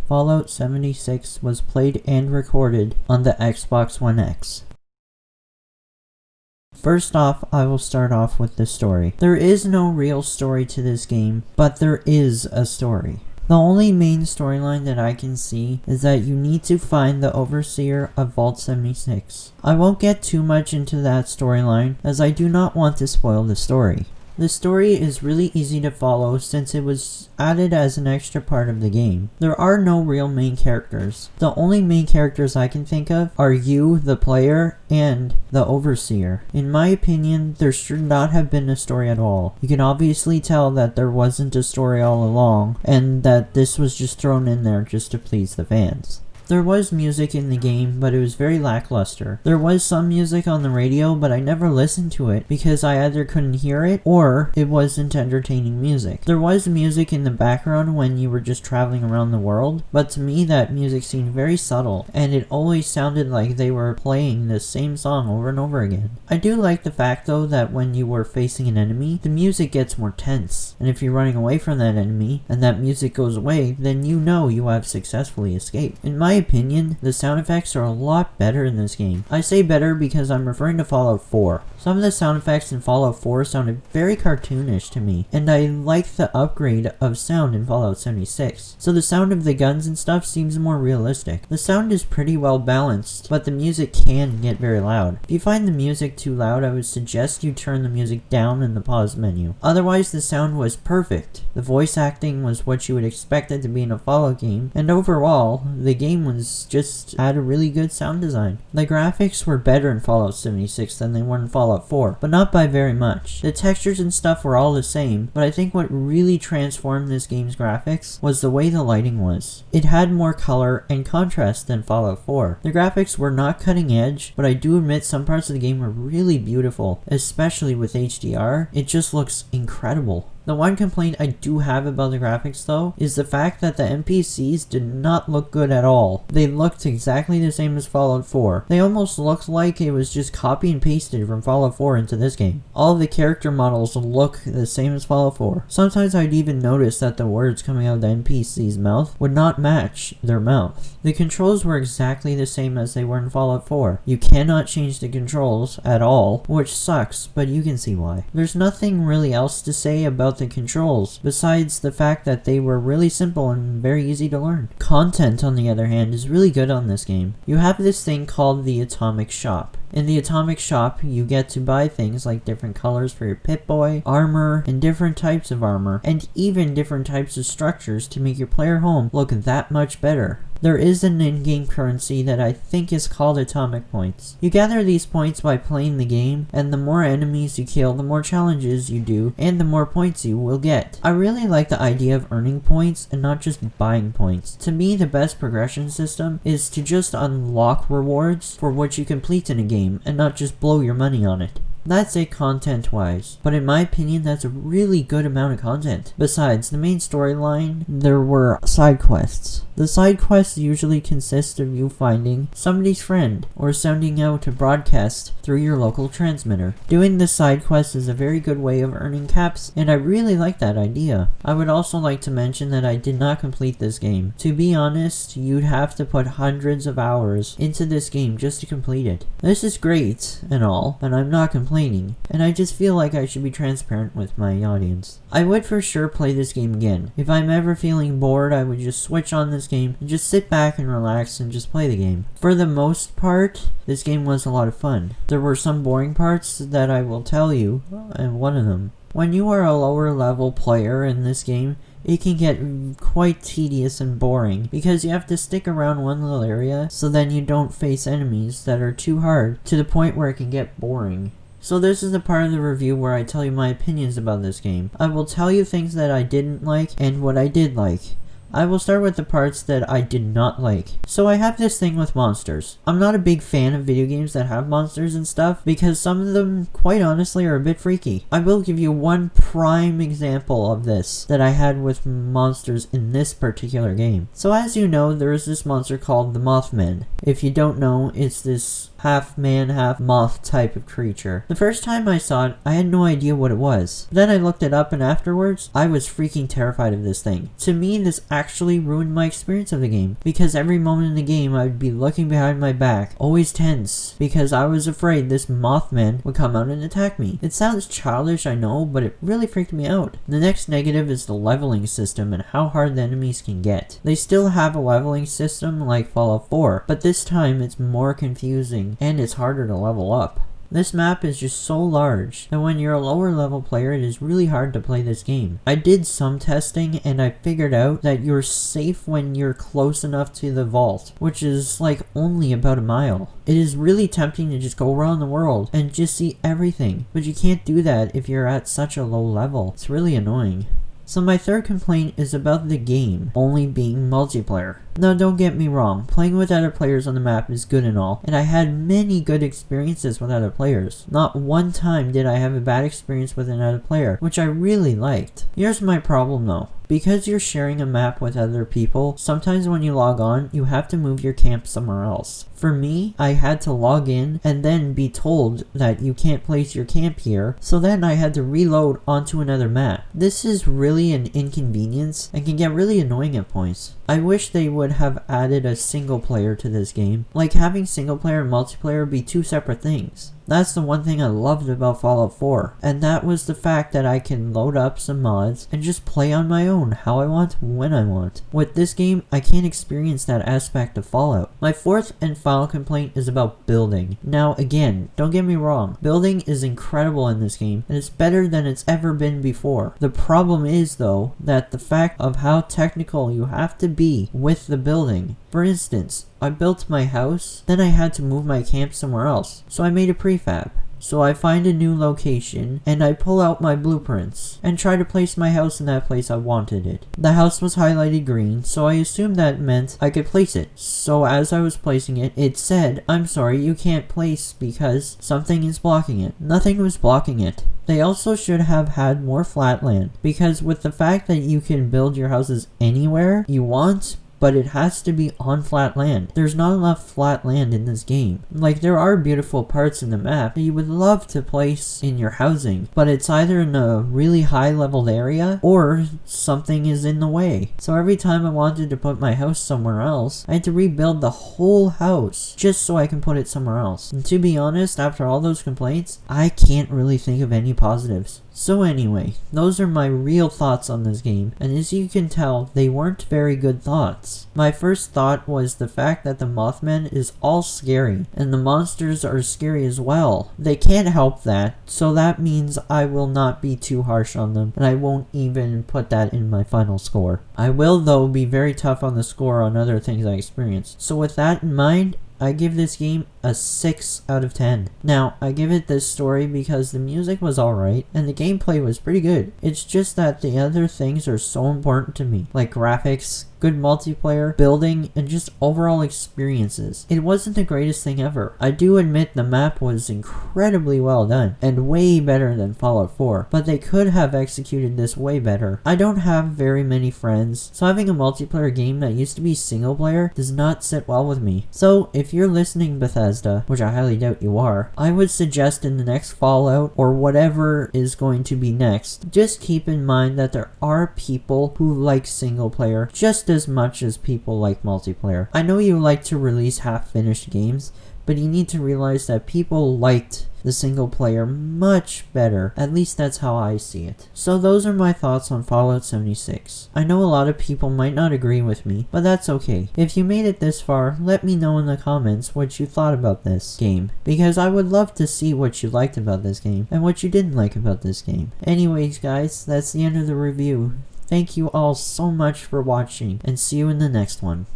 Fallout 76 was played and recorded on the Xbox One X. First off, I will start off with the story. There is no real story to this game, but there is a story. The only main storyline that I can see is that you need to find the Overseer of Vault 76. I won't get too much into that storyline as I do not want to spoil the story. The story is really easy to follow since it was added as an extra part of the game. There are no real main characters. The only main characters I can think of are you, the player, and the Overseer. In my opinion, there should not have been a story at all. You can obviously tell that there wasn't a story all along, and that this was just thrown in there just to please the fans. There was music in the game, but it was very lackluster. There was some music on the radio, but I never listened to it because I either couldn't hear it or it wasn't entertaining music. There was music in the background when you were just traveling around the world, but to me that music seemed very subtle, and it always sounded like they were playing the same song over and over again. I do like the fact though that when you were facing an enemy, the music gets more tense, and if you're running away from that enemy and that music goes away, then you know you have successfully escaped. In my opinion, the sound effects are a lot better in this game. I say better because I'm referring to Fallout 4. Some of the sound effects in Fallout 4 sounded very cartoonish to me, and I like the upgrade of sound in Fallout 76. So the sound of the guns and stuff seems more realistic. The sound is pretty well balanced, but the music can get very loud. If you find the music too loud, I would suggest you turn the music down in the pause menu. Otherwise, the sound was perfect. The voice acting was what you would expect it to be in a Fallout game, and overall, the game had a really good sound design. The graphics were better in Fallout 76 than they were in Fallout 4, but not by very much. The textures and stuff were all the same, but I think what really transformed this game's graphics was the way the lighting was. It had more color and contrast than Fallout 4. The graphics were not cutting edge, but I do admit some parts of the game were really beautiful, especially with HDR. It just looks incredible. The one complaint I do have about the graphics though is the fact that the NPCs did not look good at all. They looked exactly the same as Fallout 4. They almost looked like it was just copy and pasted from Fallout 4 into this game. All of the character models look the same as Fallout 4. Sometimes I'd even notice that the words coming out of the NPC's mouth would not match their mouth. The controls were exactly the same as they were in Fallout 4. You cannot change the controls at all, which sucks, but you can see why. There's nothing really else to say about the controls, besides the fact that they were really simple and very easy to learn. Content, on the other hand, is really good on this game. You have this thing called the Atomic Shop. In the Atomic Shop, you get to buy things like different colors for your Pip-Boy, armor, and different types of armor, and even different types of structures to make your player home look that much better. There is an in-game currency that I think is called Atomic Points. You gather these points by playing the game, and the more enemies you kill, the more challenges you do, and the more points you will get. I really like the idea of earning points and not just buying points. To me, the best progression system is to just unlock rewards for what you complete in a game, and not just blow your money on it. That's it content-wise, but in my opinion that's a really good amount of content. Besides the main storyline, there were side quests. The side quests usually consist of you finding somebody's friend, or sending out a broadcast through your local transmitter. Doing the side quest is a very good way of earning caps, and I really like that idea. I would also like to mention that I did not complete this game. To be honest, you'd have to put hundreds of hours into this game just to complete it. This is great and all, and I'm not complaining, and I just feel like I should be transparent with my audience. I would for sure play this game again. If I'm ever feeling bored, I would just switch on this game and just sit back and relax and just play the game. For the most part, this game was a lot of fun. There were some boring parts that I will tell you, and one of them. When you are a lower level player in this game, it can get quite tedious and boring because you have to stick around one little area so then you don't face enemies that are too hard to the point where it can get boring. So this is the part of the review where I tell you my opinions about this game. I will tell you things that I didn't like and what I did like. I will start with the parts that I did not like. So I have this thing with monsters. I'm not a big fan of video games that have monsters and stuff because some of them, quite honestly, are a bit freaky. I will give you one prime example of this that I had with monsters in this particular game. So as you know, there is this monster called the Mothman. If you don't know, it's this half man, half moth type of creature. The first time I saw it, I had no idea what it was. Then I looked it up and afterwards, I was freaking terrified of this thing. To me, this actually ruined my experience of the game, because every moment in the game I would be looking behind my back, always tense, because I was afraid this Mothman would come out and attack me. It sounds childish, I know, but it really freaked me out. The next negative is the leveling system and how hard the enemies can get. They still have a leveling system like Fallout 4, but this time it's more confusing and it's harder to level up. This map is just so large that when you're a lower level player, it is really hard to play this game. I did some testing and I figured out that you're safe when you're close enough to the vault, which is like only about a mile. It is really tempting to just go around the world and just see everything, but you can't do that if you're at such a low level. It's really annoying. So my third complaint is about the game only being multiplayer. Now don't get me wrong, playing with other players on the map is good and all, and I had many good experiences with other players. Not one time did I have a bad experience with another player, which I really liked. Here's my problem though. Because you're sharing a map with other people, sometimes when you log on, you have to move your camp somewhere else. For me, I had to log in and then be told that you can't place your camp here, so then I had to reload onto another map. This is really an inconvenience and can get really annoying at points. I wish they would have added a single player to this game, like having single player and multiplayer be two separate things. That's the one thing I loved about Fallout 4, and that was the fact that I can load up some mods and just play on my own how I want, when I want. With this game, I can't experience that aspect of Fallout. My fourth and final complaint is about building. Now again, don't get me wrong, building is incredible in this game, and it's better than it's ever been before. The problem is though, that the fact of how technical you have to be with the building. For instance, I built my house, then I had to move my camp somewhere else, so I made a prefab. So I find a new location, and I pull out my blueprints, and try to place my house in that place I wanted it. The house was highlighted green, so I assumed that meant I could place it. So as I was placing it, it said, "I'm sorry, you can't place because something is blocking it." Nothing was blocking it. They also should have had more flat land, because with the fact that you can build your houses anywhere you want, but it has to be on flat land. There's not enough flat land in this game. Like, there are beautiful parts in the map that you would love to place in your housing, but it's either in a really high leveled area or something is in the way. So every time I wanted to put my house somewhere else, I had to rebuild the whole house just so I can put it somewhere else. And to be honest, after all those complaints, I can't really think of any positives. So anyway, those are my real thoughts on this game, and as you can tell, they weren't very good thoughts. My first thought was the fact that the Mothman is all scary, and the monsters are scary as well. They can't help that, so that means I will not be too harsh on them, and I won't even put that in my final score. I will though be very tough on the score on other things I experienced. So with that in mind, I give this game a 6 out of 10. Now, I give it this story because the music was alright and the gameplay was pretty good. It's just that the other things are so important to me, like graphics, good multiplayer, building, and just overall experiences. It wasn't the greatest thing ever. I do admit the map was incredibly well done and way better than Fallout 4, but they could have executed this way better. I don't have very many friends, so having a multiplayer game that used to be single player does not sit well with me. So if you're listening, Bethesda, which I highly doubt you are, I would suggest in the next Fallout or whatever is going to be next, just keep in mind that there are people who like single player just as much as people like multiplayer. I know you like to release half-finished games, but you need to realize that people liked the single player much better. At least that's how I see it. So those are my thoughts on Fallout 76. I know a lot of people might not agree with me, but that's okay. If you made it this far, let me know in the comments what you thought about this game, because I would love to see what you liked about this game and what you didn't like about this game. Anyways guys, that's the end of the review. Thank you all so much for watching, and see you in the next one.